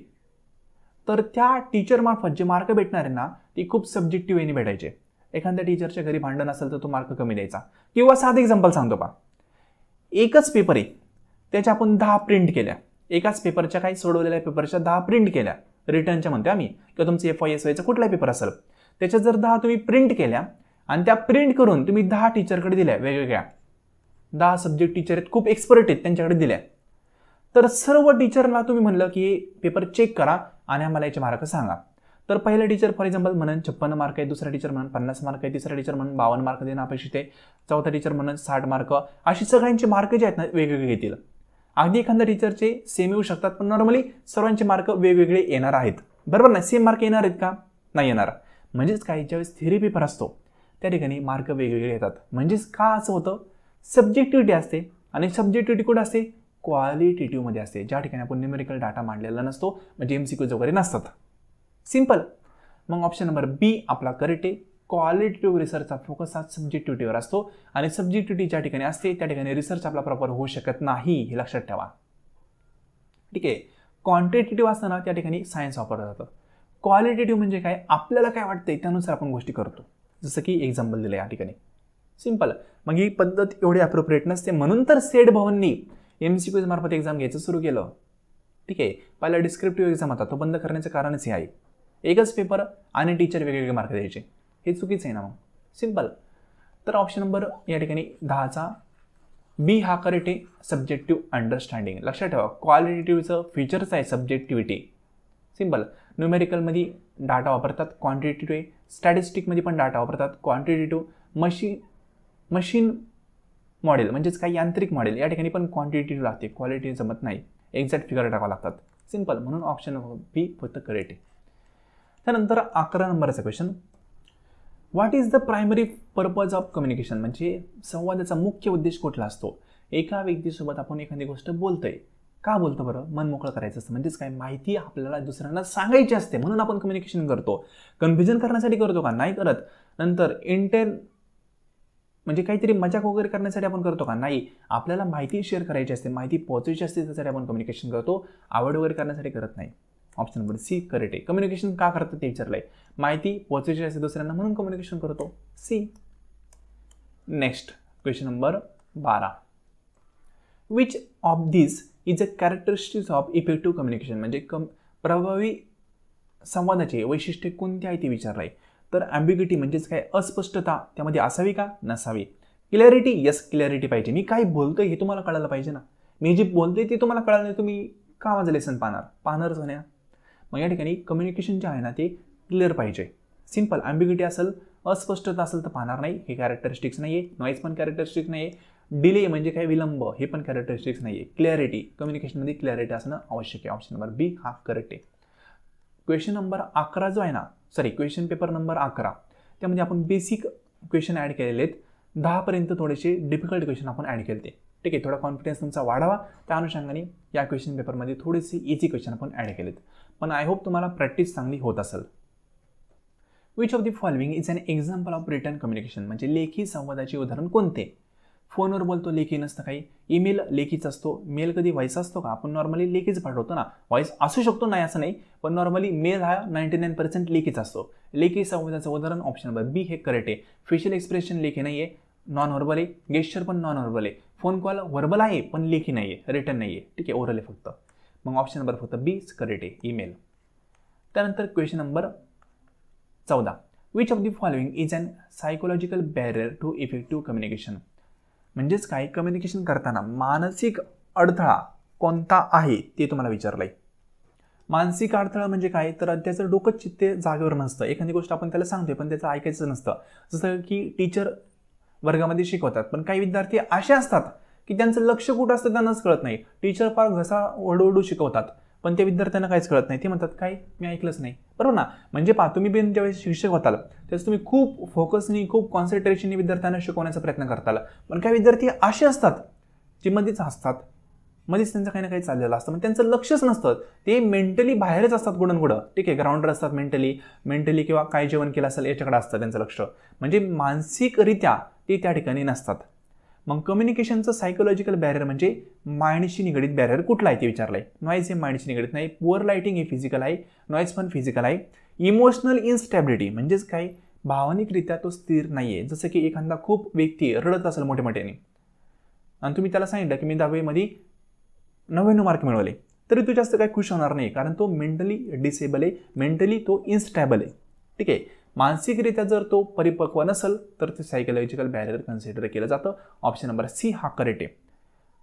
तर त्या टीचरमार्फत जे मार्क भेटणार आहे ना ते खूप सब्जेक्टिव्ह वेने भेटायचे. एखाद्या टीचरच्या घरी भांडण असेल तर तो मार्क कमी द्यायचा. किंवा साधं एक्झाम्पल सांगतो पा, एकच पेपर आहे त्याच्या आपण 10 प्रिंट केल्या, एकाच पेपरच्या काही सोडवलेल्या पेपरच्या 10 प्रिंट केल्या, रिटर्नच्या म्हणते आम्ही, किंवा तुमचं FY SYचा कुठलाही पेपर असेल त्याच्या जर 10 तुम्ही प्रिंट केल्या आणि त्या प्रिंट करून तुम्ही 10 टीचरकडे दिल्या, वेगवेगळ्या 10 सब्जेक्ट टीचर आहेत, खूप एक्सपर्ट आहेत, त्यांच्याकडे दिल्या. तर सर्व टीचरला तुम्ही म्हणलं की पेपर चेक करा आणि आम्हाला याचे मार्क सांगा. तर पहिला टीचर फॉर एक्झाम्पल म्हणून 56 मार्क आहे, दुसरा टीचर म्हणून 50 मार्क आहे, तिसरा टीचर म्हणून 52 मार्क देणं अपेक्षित आहे, चौथा टीचर म्हणून 60 मार्क. अशी सगळ्यांचे मार्क जे आहेत ना वेगवेगळे घेतील. अगदी एखाद्या टीचरचे सेम येऊ शकतात, पण नॉर्मली सर्वांचे मार्क वेगवेगळे येणार आहेत, बरोबर ना. सेम मार्क येणार आहेत का, नाही येणार. म्हणजेच काय, ज्यावेळेस थेरी पेपर असतो त्या ठिकाणी मार्क वेगवेगळे येतात. म्हणजेच का असं होतं, सब्जेक्टिव्हिटी असते आणि सब्जेक्टिव्हिटी कुठे असते, क्वालिटेटिव्हमध्ये असते, ज्या ठिकाणी आपण न्यूमेरिकल डाटा मांडलेला नसतो, म्हणजे MCQs वगैरे नसतात. सिंपल. मग ऑप्शन नंबर बी आपला करेक्ट आहे. क्वालिटेटिव्ह रिसर्चचा फोकस हा सब्जेक्टिव्हिटीवर असतो आणि सब्जेक्टिव्हिटी ज्या ठिकाणी असते त्या ठिकाणी रिसर्च आपला प्रॉपर होऊ शकत नाही, हे लक्षात ठेवा. ठीक आहे. क्वांटिटेटिव्ह असताना त्या ठिकाणी सायन्स वापरलं जातं. क्वालिटेटिव्ह म्हणजे काय, आपल्याला काय वाटतंय त्यानुसार आपण गोष्टी करतो, जसं की एक्झाम्पल दिलं या ठिकाणी. सिंपल. मग ही पद्धत एवढी अप्रोप्रिएट नसते, म्हणून तर सेट भवननी MCQs मार्फत एक्झाम घ्यायचं सुरू केलं. ठीक आहे. पहिला डिस्क्रिप्टिव्ह एक्झाम होता, तो बंद करण्याचं कारणच हे आहे. एकच पेपर आणि टीचर वेगवेगळे मार्क द्यायचे, हे चुकीचं आहे ना मग. सिंपल. तर ऑप्शन नंबर या ठिकाणी 10चा बी हा करेक्ट आहे, सब्जेक्टिव्ह अंडरस्टँडिंग. लक्षात ठेवा क्वालिटेटिव्हचं फीचर्स आहे सब्जेक्टिव्हिटी. सिम्पल. न्यूमेरिकलमध्ये डाटा वापरतात क्वांटिटेटिव्ह आहे, स्टॅटिस्टिकमध्ये पण डाटा वापरतात क्वांटिटेटिव्ह. मशीन मॉडेल म्हणजेच काही यांत्रिक मॉडेल या ठिकाणी पण क्वांटिटेटिव्ह लागते, क्वालिटी जमत नाही, एक्झॅक्ट फिगर टाकावं लागतात. सिम्पल. म्हणून ऑप्शन बी फक्त करेक्ट आहे. त्यानंतर 11 नंबरचा question, what is the primary purpose of communication, म्हणजे संवादाचा मुख्य उद्देश कुठला असतो. एका व्यक्तीसोबत आपण एखादी गोष्ट बोलतोय, का बोलतो बरं, मन मोकळं करायचं असतं, म्हणजेच काय माहिती आपल्याला दुसऱ्यांना सांगायची असते म्हणून आपण कम्युनिकेशन करतो. कन्फ्युजन करण्यासाठी करतो का, नाही करत. नंतर म्हणजे काहीतरी मजाक वगैरे करण्यासाठी आपण करतो का, नाही. आपल्याला माहिती शेअर करायची असते, माहिती पोहोचायची असते, त्यासाठी आपण कम्युनिकेशन करतो, आवड वगैरे करण्यासाठी करत नाही. ऑप्शन नंबर सी करेक्ट आहे. कम्युनिकेशन का करतं ते विचारलंय, माहिती पोहोचायची असते दुसऱ्यांना म्हणून कम्युनिकेशन करतो, C. Next question number 12, which of this is a characteristics of effective communication, म्हणजे प्रभावी संवादाचे वैशिष्ट्ये कोणती आहे ते विचारलंय. तर ॲम्बिग्युटी म्हणजेच काय, अस्पष्टता त्यामध्ये असावी का नसावी. क्लॅरिटी, यस क्लॅरिटी पाहिजे, मी काय बोलतोय हे तुम्हाला कळायला पाहिजे ना, मी जे बोलतोय ते तुम्हाला कळालं नाही तुम्ही का माझं लेसन पाहणारच नाही. मग या ठिकाणी कम्युनिकेशन जे आहे ना ते क्लिअर पाहिजे. सिम्पल. ॲम्बिग्युटी असेल, अस्पष्टता असेल तर पाहणार नाही, हे कॅरेक्टरिस्टिक्स नाही आहे. नॉईज पण कॅरेक्टरिस्टिक्स नाही आहे. डिले म्हणजे काय, विलंब, हे पण कॅरेक्टरिस्टिक्स नाही आहे. क्लॅरिटी, कम्युनिकेशनमध्ये क्लॅरिटी असणं आवश्यक आहे. ऑप्शन नंबर बी हा करेक्ट आहे. क्वेश्चन नंबर 11 जो आहे ना, क्वेश्चन पेपर नंबर 11 त्यामध्ये आपण बेसिक क्वेश्चन ॲड केलेले आहेत. 10 पर्यंत थोडेसे डिफिकल्ट क्वेश्चन आपण ॲड केले. ठीक आहे, थोडा कॉन्फिडन्स तुमचा वाढावा त्या अनुषंगाने या क्वेश्चन पेपरमध्ये थोडेसे इझी क्वेश्चन आपण ॲड केलेत. पण आय होप तुम्हाला प्रॅक्टिस चांगली होत असेल. Which of the following is an example of written communication, म्हणजे लेखी संवादाचे उदाहरण कोणते. फोनवर बोलतो लेखी नसतं काही, ईमेल लेखीच असतो, मेल कधी व्हॉइस असतो का, आपण नॉर्मली लेखीच पाठवतो ना, व्हॉइस असू शकतो नाही असं नाही, पण नॉर्मली मेल हा 99% लेखीच असतो. लेखी संवादाचं उदाहरण ऑप्शन नंबर बी हे करेक्ट आहे. फेशियल एक्सप्रेशन लेखी नाही आहे, नॉन व्हर्बल आहे. गेस्चर पण नॉन व्हर्बल आहे. फोन कॉल व्हर्बल आहे पण लेखी नाही आहे, रिटन नाही आहे. ठीक आहे, ओरल आहे फक्त. मग ऑप्शन नंबर फक्त बी करेक्ट आहे, ईमेल. त्यानंतर question number 14, which of the following is an psychological barrier to effective communication, म्हणजेच काय, कम्युनिकेशन करताना मानसिक अडथळा कोणता आहे ते तुम्हाला विचारलंय. मानसिक अडथळा म्हणजे काय, तर त्याचं डोकं चित्ते जागेवर नसतं. एखादी गोष्ट आपण त्याला सांगतोय पण त्याचं ऐकायचं नसतं. जसं की टीचर वर्गामध्ये शिकवतात पण काही विद्यार्थी असे असतात की त्यांचं लक्ष कुठं असतं त्यांनाच कळत नाही. टीचर फार घसा ओढू शिकवतात पण त्या विद्यार्थ्यांना काहीच कळत नाही, ते म्हणतात काय मी ऐकलंच नाही. बरोबर ना. म्हणजे तुम्ही बिन ज्यावेळेस शिक्षक होताल त्यावेळेस तुम्ही खूप फोकसनी खूप कॉन्सन्ट्रेशननी विद्यार्थ्यांना शिकवण्याचा प्रयत्न करताल. पण काही विद्यार्थी असे असतात जे मध्येच असतात, मध्येच त्यांचं काही ना काही चाललेलं असतं, मग त्यांचं लक्षच नसतं, ते मेंटली बाहेरच असतात कुठं कुठं. ठीक आहे, ग्राउंडर असतात मेंटली किंवा काय जेवण केलं असेल याच्याकडे असतं त्यांचं लक्ष, म्हणजे मानसिकरित्या ते त्या ठिकाणी नसतात. मग कम्युनिकेशनचं सायकोलॉजिकल बॅरियर म्हणजे माइंडशी निगडीत बॅरियर कुठला आहे ते विचारलंय. नॉईज हे माइंडशी निगडीत नाही. पुअर लाइटिंग हे फिजिकल आहे, नॉईज पण फिजिकल आहे. इमोशनल इन्स्टॅबिलिटी म्हणजेच काय, भावनिकरित्या तो स्थिर नाही आहे. जसं की एखादा खूप व्यक्ती रडत असेल मोठ्याने आणि तुम्ही त्याला सांगितलं की मी 10वीमध्ये 99 मार्क मिळवले, तरी तो जास्त काही खुश होणार नाही, कारण तो मेंटली डिसेबल आहे, मेंटली तो इन्स्टॅबल आहे. ठीक आहे, मानसिकरित्या जर तो परिपक्व नसेल तर ते सायकोलॉजिकल बॅरियर कन्सिडर केलं जातं. ऑप्शन नंबर सी हा करेक्ट आहे.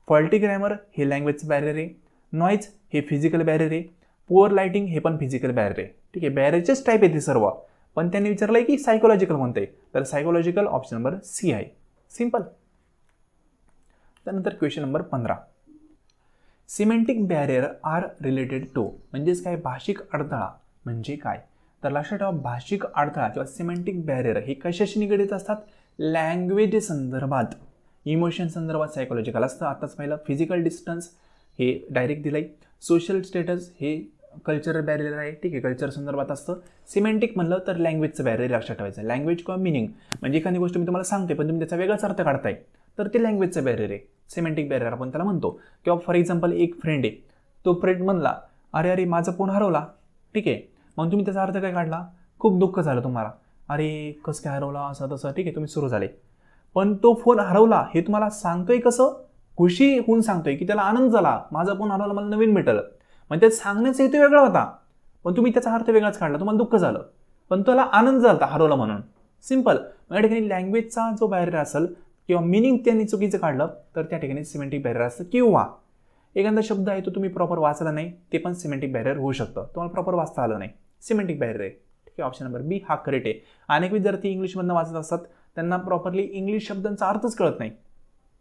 फॉल्टी ग्रॅमर हे लँग्वेजचं बॅरियर आहे, नॉईज हे फिजिकल बॅरियर आहे, पुअर लाइटिंग हे पण फिजिकल बॅरियर आहे. ठीक आहे, बॅरियरचेच टाईप आहे ते सर्व, पण त्यांनी विचारलंय की सायकोलॉजिकल कोणतं आहे, तर सायकोलॉजिकल ऑप्शन नंबर सी आहे. सिंपल. त्यानंतर question number 15, semantic barrier are related to, म्हणजेच काय, भाषिक अडथळा म्हणजे काय. तर लक्षात ठेवा, भाषिक अडथळा किंवा सिमेंटिक बॅरियर हे कशाशी निगडीत असतात, लँग्वेज संदर्भात, इमोशन संदर्भात सायकोलॉजिकल असतं. आताच पाहिलं फिजिकल डिस्टन्स हे डायरेक्ट दिलंय, सोशल स्टेटस हे कल्चरल बॅरियर आहे. ठीक आहे, कल्चर संदर्भात असतं. सिमेंटिक म्हणलं तर लँग्वेजचं बॅरियर लक्षात ठेवायचं. लँग्वेज किंवा मिनिंग म्हणजे एखादी गोष्ट मी तुम्हाला सांगते पण तुम्ही त्याचा वेगळाच अर्थ काढताय तर ते लँग्वेजचं बॅरियर आहे, सिमेंटिक बॅरियर आपण त्याला म्हणतो. किंवा फॉर एक्झाम्पल एक फ्रेंड आहे, तो फ्रेंड म्हणला अरे माझा फोन हरवला. ठीक आहे, मग तुम्ही त्याचा अर्थ काय काढला, खूप दुःख झालं तुम्हाला, अरे कसं काय हरवला असं तसं. ठीक आहे, तुम्ही सुरू झाले, पण तो फोन हरवला हे तुम्हाला सांगतोय कसं, खुशी होऊन सांगतोय की त्याला आनंद झाला, माझा फोन हरवला मला नवीन भेटलं. म्हणजे त्यात सांगण्याचा हेतू वेगळा होता पण तुम्ही त्याचा अर्थ वेगळाच काढला, तुम्हाला दुःख झालं पण त्याला आनंद झाला हरवला म्हणून. सिंपल. या ठिकाणी लँग्वेजचा जो बॅरियर असेल किंवा मिनिंग त्यांनी चुकीचं काढलं तर त्या ठिकाणी सिमेंटिक बॅरियर असतं, किंवा एखादा शब्द आहे तो तुम्ही प्रॉपर वाचला नाही ते पण सिमेंटिक बॅरियर होऊ शकतं, तुम्हाला प्रॉपर वाचता आलं नाही, सिमेंटिक बॅरियर आहे. ठीक आहे, ऑप्शन नंबर बी हा करेक्ट आहे. अनेक विद्यार्थी इंग्लिशमधनं वाचत असतात, त्यांना प्रॉपरली इंग्लिश शब्दांचा अर्थच कळत नाही.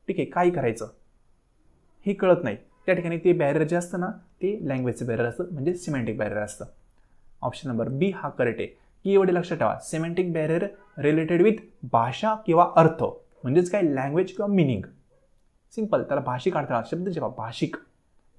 ठीक आहे, काय करायचं हे कळत नाही, त्या ठिकाणी ते बॅरियर जे असतं ना ते लँग्वेजचं बॅरियर असतं, म्हणजे सिमेंटिक बॅरियर असतं. ऑप्शन नंबर बी हा करेक्ट आहे. की एवढे लक्षात ठेवा, सिमेंटिक बॅरियर रिलेटेड विथ भाषा किंवा अर्थ, म्हणजेच काय लँग्वेज किंवा मिनिंग. सिंपल, त्याला भाषिक अर्थ शब्द जेव्हा भाषिक.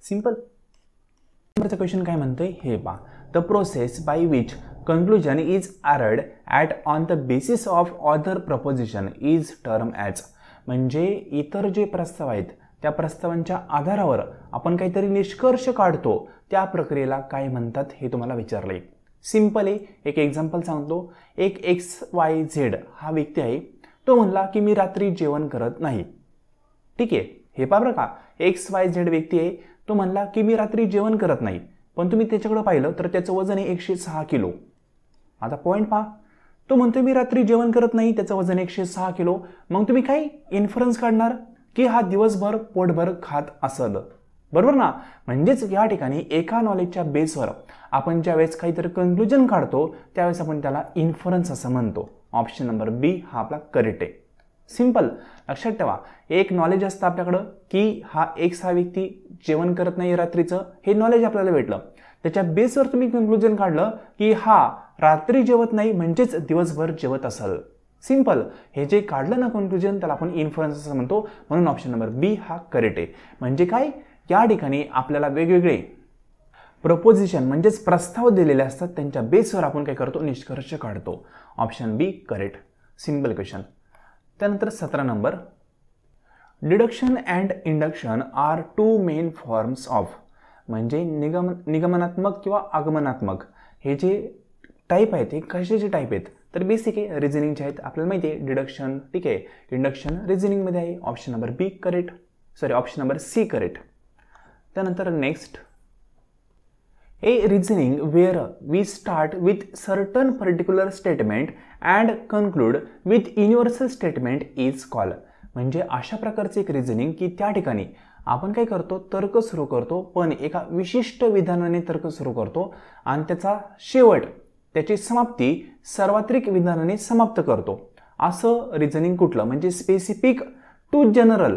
सिंपल. नंबरचा क्वेश्चन काय म्हणतोय हे पहा. The process by which conclusion is arrived at on the basis of other preposition is term as. म्हणजे इतर जे प्रस्ताव आहेत त्या प्रस्तावांच्या आधारावर आपण काहीतरी निष्कर्ष काढतो, त्या प्रक्रियेला काय म्हणतात हे तुम्हाला विचारलंय. सिंपल आहे, एक एक्झाम्पल सांगतो. एक XYZ हा व्यक्ती आहे, तो म्हणला की मी रात्री जेवण करत नाही. ठीक आहे, हे पहा बरं का, XYZ व्यक्ती आहे, तो म्हणला की मी रात्री जेवण करत नाही, पण तुम्ही त्याच्याकडे पाहिलं तर त्याचं वजन आहे 106 किलो. आता पॉईंट पहा, तो म्हणतोय मी रात्री जेवण करत नाही, त्याचं वजन 106 किलो. मग तुम्ही काय इन्फरन्स काढणार की हा दिवसभर पोटभर खात असलं, बरोबर ना. म्हणजेच या ठिकाणी एका नॉलेजच्या बेसवर आपण ज्यावेळेस काहीतरी कन्क्लुजन काढतो त्यावेळेस आपण त्याला इन्फरन्स असं म्हणतो. ऑप्शन नंबर बी हा आपला करेक्ट आहे. सिंपल, लक्षात ठेवा, एक नॉलेज असतं आपल्याकडं की हा हा व्यक्ती जेवण करत नाही रात्रीचं, हे नॉलेज आपल्याला भेटलं, त्याच्या बेसवर तुम्ही कन्क्लुजन काढलं की हा रात्री जेवत नाही म्हणजेच दिवसभर जेवत असेल. सिंपल, हे जे काढलं ना कन्क्लुजन त्याला आपण इन्फरन्स असं म्हणतो, म्हणून ऑप्शन नंबर बी हा करेक्ट आहे. म्हणजे काय, या ठिकाणी आपल्याला वेगवेगळे प्रपोजिशन म्हणजेच प्रस्ताव दिलेले असतात, त्यांच्या बेसवर आपण काय करतो, निष्कर्ष काढतो. Option B correct. Simple question. त्यानंतर 17 number. Deduction and induction are two main forms of. म्हणजे निगमनात्मक किंवा आगमनात्मक हे जे टाईप आहेत ते कशाचे टाईप आहेत, तर बेसिक आहे रिझनिंगचे आहेत. आपल्याला माहिती आहे डिडक्शन, ठीक आहे, इंडक्शन रिझनिंगमध्ये आहे. Option number B correct, option number C correct. त्यानंतर next, a reasoning where we start with certain particular statement and conclude with universal statement is called. म्हणजे अशा प्रकारचे एक रिझनिंग की त्या ठिकाणी आपण काय करतो, तर्क सुरू करतो, पण एका विशिष्ट विधानाने तर्क सुरू करतो आणि त्याचा शेवट, त्याची समाप्ती सार्वत्रिक विधानाने समाप्त करतो. असं रिझनिंग कुठलं, म्हणजे स्पेसिफिक टू जनरल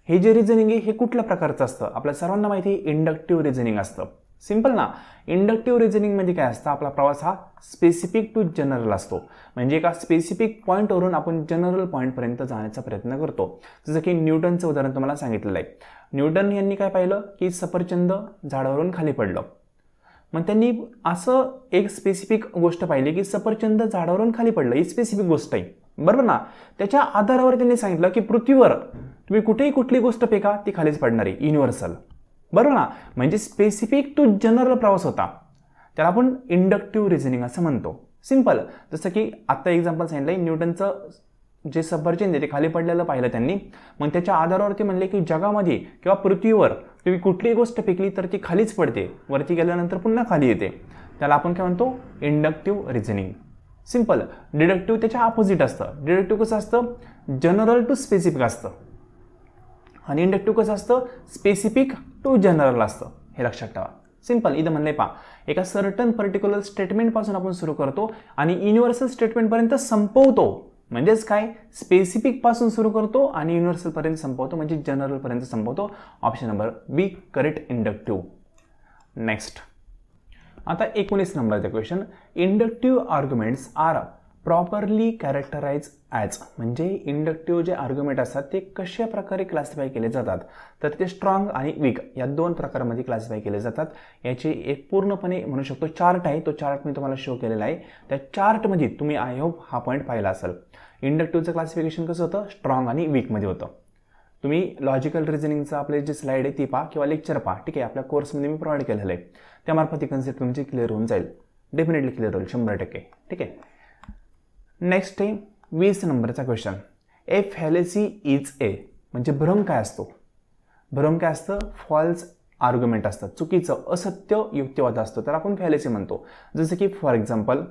हे जे रिझनिंग आहे हे कुठल्या प्रकारचं असतं, आपल्या सर्वांना माहिती आहे इंडक्टिव्ह रिझनिंग असतं. सिंपल ना. इंडक्टिव्ह रिझनिंगमध्ये काय असतं, आपला प्रवास हा स्पेसिफिक टू जनरल असतो, म्हणजे एका स्पेसिफिक पॉईंटवरून आपण जनरल पॉईंटपर्यंत जाण्याचा प्रयत्न करतो. जसं की न्यूटनचं उदाहरण तुम्हाला सांगितलेलं आहे. न्यूटन यांनी काय पाहिलं की सफरचंद झाडावरून खाली पडलं, मग त्यांनी असं एक स्पेसिफिक गोष्ट पाहिली की सफरचंद झाडावरून खाली पडलं, ही स्पेसिफिक गोष्ट आहे, बरोबर ना. त्याच्या आधारावर त्यांनी सांगितलं की पृथ्वीवर तुम्ही कुठेही कुठली गोष्ट फेका ती खालीच पडणार आहे, युनिव्हर्सल, बरोबर ना. म्हणजे स्पेसिफिक टू जनरल प्रवास होता, त्याला आपण इंडक्टिव्ह रिझनिंग असं म्हणतो. सिंपल. जसं की आत्ता एक्झाम्पल सांगितलं, न्यूटनचं जे सफरचंद आहे ते खाली पडलेलं पाहिलं त्यांनी, मग त्याच्या आधारावर ते म्हणले की जगामध्ये किंवा पृथ्वीवर तुम्ही कुठलीही गोष्ट फेकली तर ती खालीच पडते, वरती गेल्यानंतर पुन्हा खाली येते, त्याला आपण काय म्हणतो, इंडक्टिव्ह रिझनिंग. सिंपल. डिडक्टिव्ह त्याच्या ऑपोजिट असतं. डिडक्टिव्ह कसं असतं, जनरल टू स्पेसिफिक असतं, आणि इंडक्टिव्ह कसं असतं, स्पेसिफिक टू जनरल असतं. हे लक्षात ठेवा. सिंपल. इथं म्हणलंय पहा, एका सर्टन पर्टिक्युलर स्टेटमेंटपासून आपण सुरू करतो आणि युनिव्हर्सल स्टेटमेंटपर्यंत संपवतो. म्हणजेच काय, स्पेसिफिक पासून सुरू करतो आणि युनिव्हर्सल पर्यंत संपवतो, म्हणजे जनरल पर्यंत संपवतो. Option number B correct, inductive. Next. आता 19 नंबरचा question. Inductive arguments are properly characterize as. म्हणजे इंडक्टिव्ह जे आर्ग्युमेंट असतात ते कशा प्रकारे क्लासिफाय केले जातात, तर ते स्ट्रॉंग आणि वीक या दोन प्रकारामध्ये क्लासिफाय केले जातात. याची एक पूर्णपणे म्हणू शकतो चार्ट आहे, तो चार्ट मी तुम्हाला शो केलेला आहे. त्या चार्टमध्ये तुम्ही आय होप हा पॉईंट पाहिला असेल. इंडक्टिव्हचं क्लासिफिकेशन कसं होतं, स्ट्रॉंग आणि वीकमध्ये होतं. तुम्ही लॉजिकल रिझनिंगचं आपले जे स्लाइड आहे ती पहा किंवा लेक्चर पहा, ठीक आहे, आपल्या कोर्समध्ये मी प्रोव्हाइड केलेलं आहे, त्यामार्फत ही कन्सेप्ट तुमची क्लिअर होऊन जाईल. डेफिनेटली क्लिअर होईल 100%. ठीक आहे. नेक्स्ट आहे 20 नंबरचा question. A fallacy is a. म्हणजे भ्रम काय असतो, भ्रम काय असतं, फॉल्स आर्ग्युमेंट असतं, चुकीचं असत्य युक्तिवाद असतो, तर आपण फॅलेसी म्हणतो. जसं की फॉर एक्झाम्पल,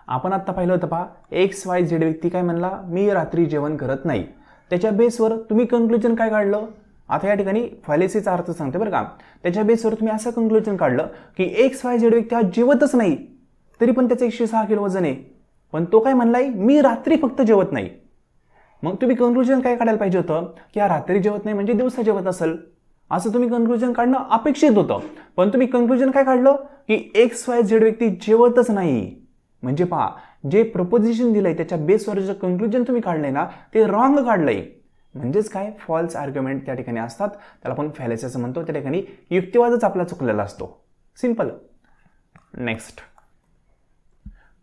आपण आत्ता पाहिलं होतं पहा, XYZ व्यक्ती काय म्हणला, मी रात्री जेवण करत नाही. त्याच्या बेसवर तुम्ही कन्क्लुजन काय काढलं, आता या ठिकाणी फॅलेसीचा अर्थ सांगते बरं का. त्याच्या बेसवर तुम्ही असं कन्क्लुजन काढलं की XYZ व्यक्ती हा जेवतच नाही, तरी पण त्याचं 106 किलो वजन आहे, पण तो काय म्हणलाय, मी रात्री फक्त जेवत नाही. मग तुम्ही कन्क्लुजन काय काढायला पाहिजे होतं की हा रात्री जेवत नाही म्हणजे दिवसा जेवत असेल, असं तुम्ही कन्क्लुजन काढणं अपेक्षित होतं. पण तुम्ही कन्क्लुजन काय काढलं की XYZ व्यक्ती जेवतच नाही. म्हणजे पहा, जे प्रपोजिशन दिलंय त्याच्या बेसवर जे कन्क्लुजन तुम्ही काढलंय ना, ते रॉंग काढलंय. म्हणजेच काय, फॉल्स आर्ग्युमेंट त्या ठिकाणी असतात, त्याला आपण फॅलेसी असं म्हणतो. त्या ठिकाणी युक्तिवादच आपला चुकलेला असतो. Simple. Next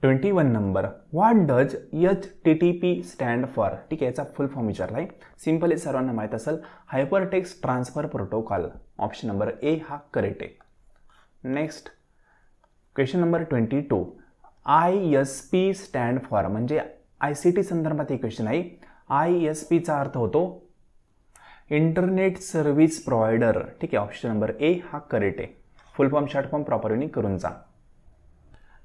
21 number, what does HTTP stand for. ठीक आहे, याचा फुल फॉर्म विचारलाय. सिंपल आहे, सर्वांना माहीत असेल, hyper text transfer protocol. Option number A हा करेक्ट आहे. Next question number 22, ISP stand for. म्हणजे ICT संदर्भात एक क्वेश्चन आहे. ISPचा अर्थ होतो इंटरनेट सर्व्हिस प्रोव्हायडर. ठीक आहे, ऑप्शन नंबर ए हा करेक्ट आहे. फुल फॉर्म शॉर्ट फॉर्म प्रॉपरली करून जा.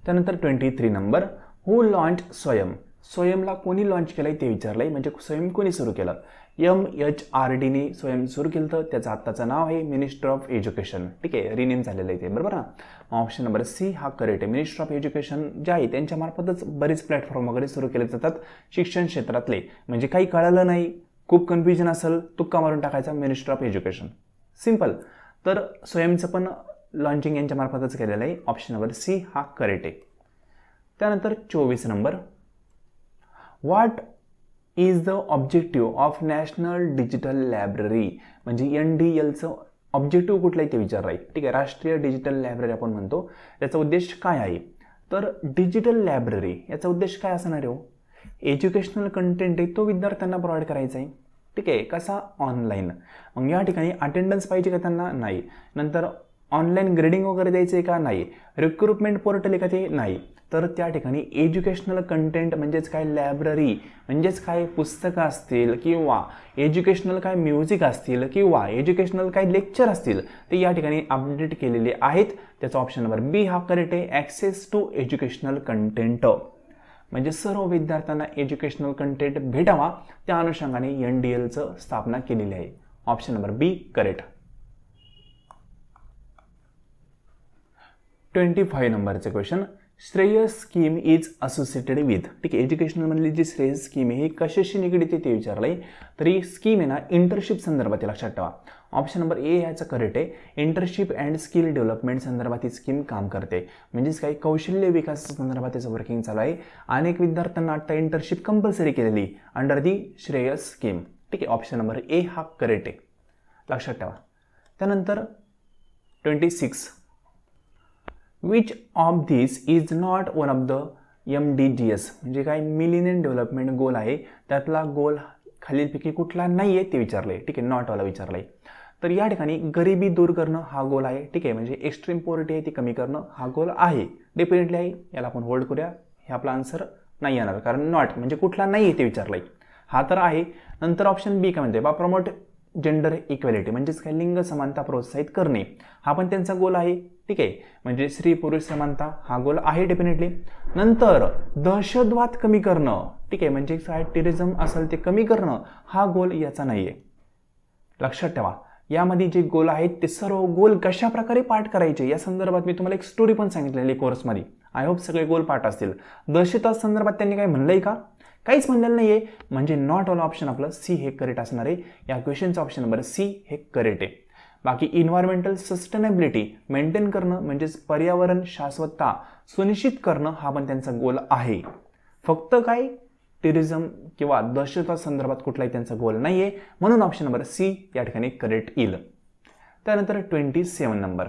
त्यानंतर 23 नंबर, हू लॉन्च स्वयं. स्वयंला कोणी लॉन्च केलंय ते विचारलंय. म्हणजे स्वयं कोणी सुरू केलं. MHRDने स्वयं सुरू केलं, तर त्याचं आत्ताचं नाव आहे मिनिस्टर ऑफ एज्युकेशन. ठीक आहे, रिनेम झालेलं आहे ते, बरोबर ना. ऑप्शन नंबर सी हा करेक्ट आहे. मिनिस्टर ऑफ एज्युकेशन जे आहे त्यांच्यामार्फतच बरेच प्लॅटफॉर्म वगैरे सुरू केले जातात शिक्षण क्षेत्रातले. म्हणजे काही कळालं नाही, खूप कन्फ्युजन असेल, तुक्का मारून टाकायचा मिनिस्टर ऑफ एज्युकेशन. सिंपल. तर स्वयंचं पण लॉन्चिंग यांच्यामार्फतच केलेलं आहे. ऑप्शन नंबर सी हा करेक्ट आहे. त्यानंतर 24 number, what is the objective of national digital library. म्हणजे NDLचं ऑब्जेक्टिव्ह कुठलं आहे ते विचारलं आहे. ठीक आहे, राष्ट्रीय डिजिटल लायब्ररी आपण म्हणतो. त्याचा उद्देश काय आहे, तर डिजिटल लायब्ररी याचा उद्देश काय असणार आहे हो, एज्युकेशनल कंटेंट आहे तो विद्यार्थ्यांना प्रोव्हाइड करायचा आहे. ठीक आहे, कसा, ऑनलाईन. मग या ठिकाणी अटेंडन्स पाहिजे का त्यांना, नाही. नंतर ऑनलाईन ग्रेडिंग वगैरे द्यायचं आहे का, नाही. रिक्रुटमेंट पोर्टल आहे का, ते नाही. तर त्या ठिकाणी एज्युकेशनल कंटेंट म्हणजेच काय, लायब्ररी म्हणजेच काय, पुस्तकं असतील किंवा एज्युकेशनल काय म्युझिक असतील किंवा एज्युकेशनल काय लेक्चर असतील ते या ठिकाणी अपडेट केलेले आहेत. त्याचा ऑप्शन नंबर बी हा करेक्ट आहे. ॲक्सेस टू एज्युकेशनल कंटेंट म्हणजे सर्व विद्यार्थ्यांना एज्युकेशनल कंटेंट भेटावा त्या अनुषंगाने NDLचं स्थापना केलेली आहे. Option number B correct. 25 नंबरचे question, Shreyas scheme is associated with. ठीक आहे, एज्युकेशनमधली जी श्रेयस स्कीम आहे ही कशाशी निगडीत आहे ते विचारलंय. तर ही स्कीम आहे ना इंटर्नशिप संदर्भात, लक्षात ठेवा. ऑप्शन नंबर ए याचं करेक्ट आहे. इंटर्नशिप अँड स्किल डेव्हलपमेंट संदर्भात ही स्कीम काम करते. म्हणजेच काही कौशल्य विकास संदर्भात त्याचं वर्किंग चालू आहे. अनेक विद्यार्थ्यांना आता इंटर्नशिप कंपल्सरी केलेली अंडर दी श्रेयस स्कीम. ठीक आहे, ऑप्शन नंबर ए हा करेक्ट आहे, लक्षात ठेवा. त्यानंतर 26, which of this is not one of the MDGs. म्हणजे काय, मिलेनियम डेव्हलपमेंट गोल आहे, त्यातला गोल खालीलपैकी कुठला नाही आहे ते विचारलंय. ठीक आहे, नॉटवाला विचारलंय. तर या ठिकाणी गरिबी दूर करणं हा गोल आहे. ठीक आहे, म्हणजे एक्स्ट्रीम पॉवर्टी आहे ती कमी करणं हा गोल आहे, डेफिनेटली आहे. याला आपण होल्ड करूया. हे आपला आन्सर नाही येणार, कारण नॉट म्हणजे कुठला नाही आहे ते विचारलंय. हा तर आहे. नंतर ऑप्शन बी काय म्हणते, बा प्रमोट जेंडर इक्वॅलिटी म्हणजेच काय, लिंग समानता प्रोत्साहित करणे हा पण त्यांचा गोल आहे. ठीक आहे, म्हणजे स्त्री पुरुष समानता हा गोल आहे डेफिनेटली. नंतर दहशतवाद कमी करणं. ठीक आहे, म्हणजे काय, टेररिझम असेल ते कमी करणं हा गोल याचा नाही आहे, लक्षात ठेवा. यामध्ये जे गोल आहेत ते सर्व गोल कशा प्रकारे पाठ करायचे या संदर्भात मी तुम्हाला एक स्टोरी पण सांगितलेली कोर्समध्ये. आय होप सगळे गोल पाठ असतील. दहशतवाद संदर्भात त्यांनी काय म्हणलंय का, काहीच म्हणलेलं नाहीये. म्हणजे नॉट ऑल ऑप्शन आपलं सी हे करेक्ट असणार आहे. या क्वेश्चनचं ऑप्शन नंबर सी हे करेक्ट आहे. बाकी इन्व्हायरमेंटल सस्टेनेबिलिटी मेंटेन करणं म्हणजेच पर्यावरण शाश्वतता सुनिश्चित करणं हा पण त्यांचा गोल आहे. फक्त काय, टेररिझम किंवा दहशतवाद संदर्भात कुठलाही त्यांचा गोल नाहीये, म्हणून ऑप्शन नंबर सी या ठिकाणी करेक्ट येईल. त्यानंतर 27 number,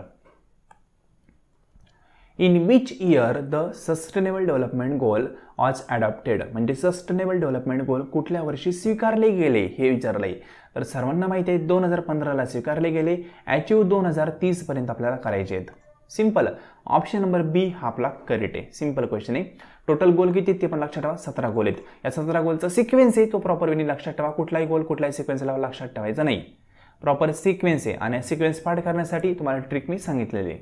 in which year the sustainable development goal was adopted. म्हणजे सस्टेनेबल डेव्हलपमेंट गोल कुठल्या वर्षी स्वीकारले गेले हे विचारलंय. तर सर्वांना माहिती आहे 2015ला स्वीकारले गेले. अचीव 2030 पर्यंत आपल्याला करायचे आहेत. सिंपल. ऑप्शन नंबर बी हा आपला करेक्ट आहे. सिंपल क्वेश्चन आहे. टोटल गोल किती ते पण लक्षात ठेवा, 17 गोल आहेत. या 17 गोलचा सिक्वेन्स आहे तो प्रॉपर वेनी लक्षात ठेवा. कुठलाही गोल कुठलाही सिक्वेन्सला लक्षात ठेवायचा नाही, प्रॉपर सिक्वेन्स आहे. आणि सिक्वेन्स पाठ करण्यासाठी तुम्हाला ट्रिक मी सांगितलेली आहे,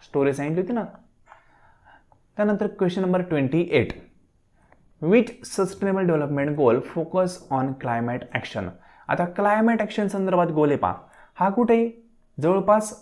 स्टोरी सांगितली होती ना. त्यानंतर question number 28. Which sustainable development goal focus on climate action. आता क्लायमेट ॲक्शन संदर्भात गोल आहे पहा, हा कुठे जवळपास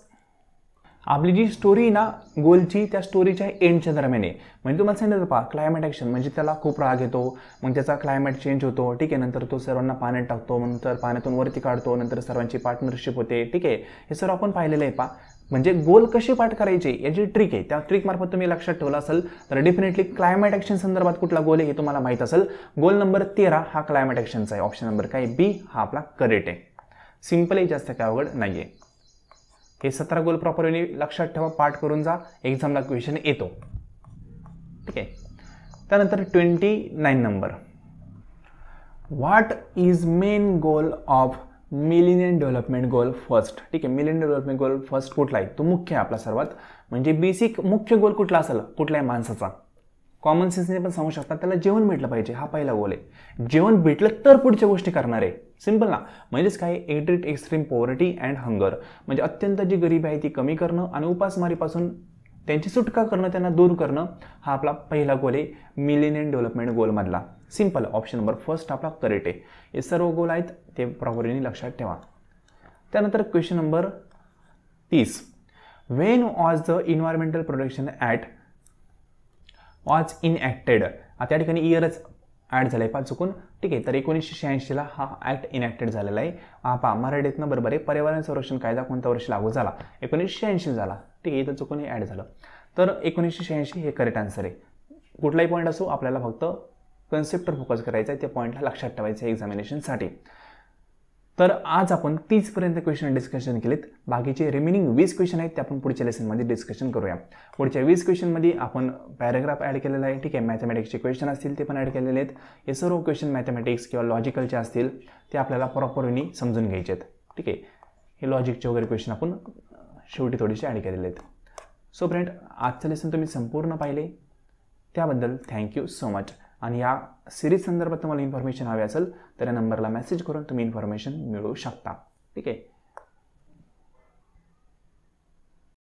आपली जी स्टोरी ना गोलची त्या स्टोरीच्या एंडच्या दरम्यान आहे. म्हणजे तुम्हाला सांगितलं पहा क्लायमेट ॲक्शन म्हणजे त्याला खूप राग येतो, मग त्याचा क्लायमेट चेंज होतो, ठीक आहे. नंतर तो सर्वांना पाण्यात टाकतो, नंतर पाण्यातून वरती काढतो, नंतर सर्वांची पार्टनरशिप होते, ठीक आहे. हे सर्व आपण पाहिलेलं आहे पहा. म्हणजे गोल कसे पाठ करायचे याची ट्रिक आहे, त्या ट्रिकमार्फत तुम्ही लक्षात ठेवलं असेल तर डेफिनेटली क्लायमेट ॲक्शन संदर्भात कुठला गोल आहे हे तुम्हाला माहीत असेल. गोल नंबर 13 हा क्लायमेट ॲक्शनचा आहे. ऑप्शन नंबर काय बी हा आपला करेक्ट आहे. सिम्पल आहे, जास्त काय अवघड नाही आहे. हे 17 गोल प्रॉपरली लक्षात ठेवा, पाठ करून जा, एक्झामला क्वेश्चन येतो, ठीक आहे. त्यानंतर 29 number. What is main goal of millennium development goal first. ठीक आहे, मिलेनियम डेव्हलपमेंट गोल फर्स्ट कुठला आहे, तो मुख्य आहे आपला सर्वात. म्हणजे बेसिक मुख्य गोल कुठला असेल कुठल्याही माणसाचा, कॉमन सेन्सने पण सांगू शकता, त्याला जेवण भेटलं पाहिजे, हा पहिला गोल आहे. जेवण भेटलं तर पुढच्या गोष्टी करणार आहे. सिंपल ना. म्हणजेच काय, edit extreme poverty and hunger, म्हणजे अत्यंत जी गरिबी आहे ती कमी करणं आणि उपासमारीपासून त्यांची सुटका करणं, त्यांना दूर करणं, हा आपला पहिला गोल आहे मिलेनियम डेव्हलपमेंट गोलमधला. सिंपल, ऑप्शन नंबर फर्स्ट आपला करेक्ट आहे. हे सर्व गोल आहेत ते प्रॉपरली लक्षात ठेवा. त्यानंतर question number 30. When was the environmental protection act was enacted. आता या ठिकाणी इयरच ॲड झालं आहे पहा चुकून, ठीक आहे. तर 1986ला हा ॲक्ट इनॅक्टेड झालेला आहे. हा पहा मराठीतनं बरोबर आहे. पर्यावरण संरक्षण कायदा कोणत्या वर्षी लागू झाला, 1986 झाला, ठीक आहे. इथं चुकून ॲड झालं, तर 1986 हे करेक्ट आन्सर आहे. कुठलाही पॉईंट असो आपल्याला फक्त कन्सेप्टवर फोकस करायचा आहे, त्या पॉईंटला लक्षात ठेवायचं आहे एक्झामिनेशनसाठी. तर आज आपण 30पर्यंत क्वेश्चन डिस्कशन केलेत. बाकीचे रिमेनिंग 20 क्वेश्चन आहेत ते आपण पुढच्या लेसनमध्ये डिस्कशन करूया. पुढच्या 20 क्वेश्चनमध्ये आपण पॅराग्राफ ॲड केलेला आहे, ठीक आहे. मॅथमॅटिक्सचे क्वेश्चन असतील ते पण ॲड केलेले आहेत. हे सर्व क्वेश्चन मॅथमॅटिक्स किंवा लॉजिकलचे असतील ते आपल्याला प्रॉपरली समजून घ्यायचे आहेत, ठीक आहे. हे लॉजिकचे वगैरे क्वेश्चन आपण शेवटी थोडेसे ॲड केलेले आहेत. सो फ्रेंड, आजचं लेसन तुम्ही संपूर्ण पाहिले त्याबद्दल थँक्यू सो मच. आणि या सिरीज संदर्भात तुम्हाला इन्फॉर्मेशन हवी असेल तर या नंबरला मेसेज करून तुम्ही इन्फॉर्मेशन मिळवू शकता, ठीक आहे.